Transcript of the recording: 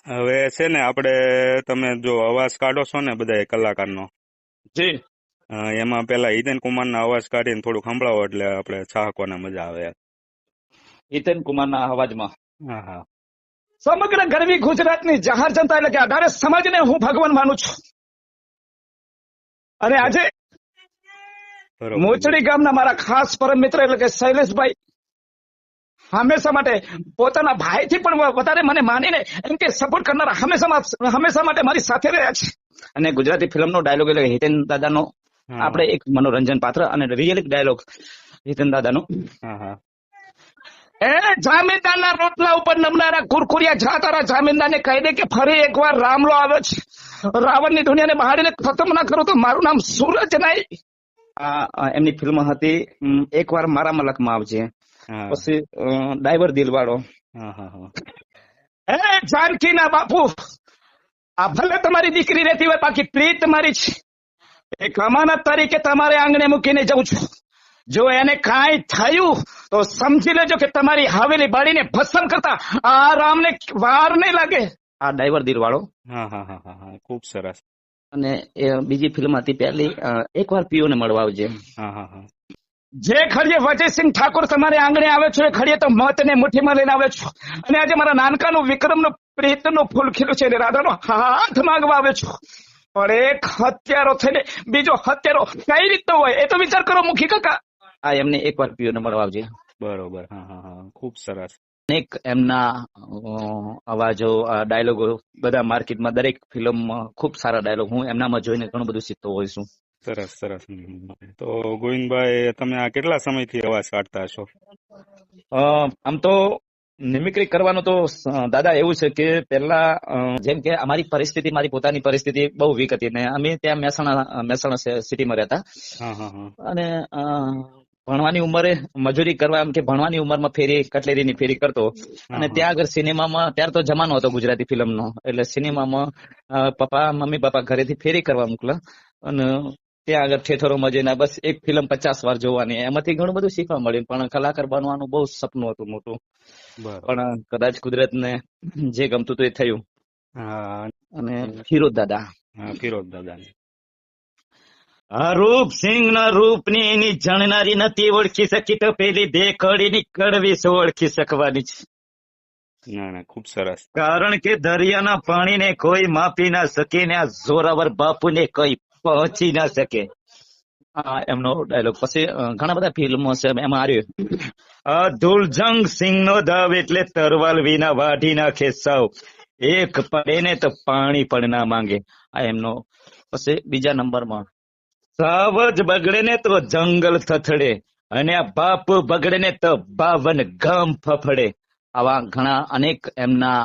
હવે છે ને આપણે તમે જો અવાજ કાઢો છો ને બધા કલાકારનો, જી એમાં પેલા હિતેન કુમારના અવાજ કાઢીને થોડુંક સંભળાવો એટલે આપણે ચાહકોને મજા આવે. હિતેન કુમારના અવાજમાં. હા હા. સમગ્ર ગરવી ગુજરાતની જાહેર જનતા એટલે કે 18 સમાજને હું ભગવાન માનું છું. અને આજે બરોબર. મોચડી ગામના મારા ખાસ પરમ મિત્ર એટલે કે શૈલેષભાઈ હંમેશા માટે પોતાના ભાઈથી પણ વધારે મને માનીને એમ કે સપોર્ટ કરનારા હંમેશા માટે મારી સાથે રહ્યા છે. અને ગુજરાતી ફિલ્મનો ડાયલોગ એટલે હિતેન દાદાનો હા. આપણે એક મનોરંજન પાત્ર અને રિયલ ડાયલોગ હિતેન દાદાનો. હા હા. એ જામીનદારના રોટલા ઉપર નમનારા કુરકુરિયા જાતારા જામીનદારને કહી દે કે ફરી એકવાર રામલો આવ્યો છે. રાવણની દુનિયાને બહાડીને ખતમ ના કરો તો મારું નામ સૂરજ નહીં. આ એમની ફિલ્મ હતી એકવાર મારા મલકમાં આવજે. હા પછી ડાઈવર દિલવાળો. હા હા હા. એ જાનકીના બાપુ, આ ભલે તમારી દીકરી રહેતી હોય બાકી પ્રીત તમારી છે. એક અમાનત તરીકે તમારે આંગણે મૂકીને જઉં છું. જો એને કાંઈ થયું તો સમજી લેજો કે તમારી હવેલી બાળીને ભસ્મ કરતા આ રામને વાર નહીં લાગે. આ ડાઈવર દિલવાળો. હા હા હા હા હા. ખૂબ સરસ. અને એ બીજી ફિલ્મ હતી પહેલી એકવાર પીઓને મળવા આવજે. હા હા હા. જે ખડીએ વજયસિંહ ઠાકોર તમારે આંગણે આવે છે એ ખડીએ તો મોતને મુઠ્ઠીમાં લઈને આવે છું. અને આજે મારા નાનકાનું વિક્રમનું પ્રીતનું ફૂલ ખીલું છે અને રાધાનો હાથ માંગવા આવે છું. પણ એક હત્યારો થઈને બીજો હત્યારો કઈ રીતનો હોય એ તો વિચાર કરો મુખી કાકા. આ એમને એકવાર પીઓને મળવા આવજે. બરોબર. હા હા હા. ખૂબ સરસ. અનેક એમના અવાજો ડાયલોગો બધા માર્કેટમાં દરેક ફિલ્મમાં ખૂબ સારા ડાયલોગ હું એમનામાં જોઈને ઘણું બધું શીખતો હોઉં છું. સરસ સરસ. તો ગોવિંદભાઈ, તમે આ કેટલા સમયથી અવાજ કાઢતા હશો? આમ તો મિમિક્રી કરવાનું તો દાદા એવું છે કે પહેલા જેમ કે અમારી પરિસ્થિતિ મારી પોતાની પરિસ્થિતિ બહુ વીક હતી ને અમે ત્યાં મહેસાણા સિટીમાં રહેતા. હા હા હા. અને ભણવાની ઉંમરે મજૂરી કરવા એમ કે ભણવાની ઉંમરમાં ફેરી કટલેરીની ફેરી કરતો. અને ત્યાં આગળ સિનેમામાં ત્યારે તો જમાનો હતો ગુજરાતી ફિલ્મનો એટલે સિનેમામાં મમ્મી પપ્પા ઘરેથી ફેરી કરવા મોકલા અને ત્યાં આગળ થિયેટરોમાં જઈને બસ એક ફિલ્મ 50 વાર જોવાની એમાંથી ઘણું બધું શીખવા મળ્યું. પણ કલાકાર બનવાનું બહુ સપનું હતું મોટું. બરોબર. પણ કદાચ કુદરતને જે ગમતું હતું એ થયું. હા. અને ફિરોઝ દાદા. હા, ફિરોઝ દાદા. આ રૂપસિંહ ના રૂપની એની જાણનારી નથી ઓળખી શકી તો પેલી દેખડીની કડવી સો ઓળખી શકવાની છે. ના ના, ખૂબ સરસ. કારણ કે દરિયાના પાણીને કોઈ માપી ના શકે ને આ જોરાવર બાપુને કોઈ પહોંચી ના શકે. એમનો ડાયલોગ. પછી ઘણા બધા ફિલ્મો છે એમાં આવ્યું આ ધુલજંગ સિંહ નો દાવ એટલે તરવાલ વિના વાઢી નાખે સાવ, એક પડે ને તો પાણી પણ ના માંગે. આ એમનો. પછી બીજા નંબરમાં સાવજ બગડે ને તો જંગલ થથડે અને આ બાપ બગડે ને તો 52 ગામ ફફડે. આવા ઘણા અનેક એમના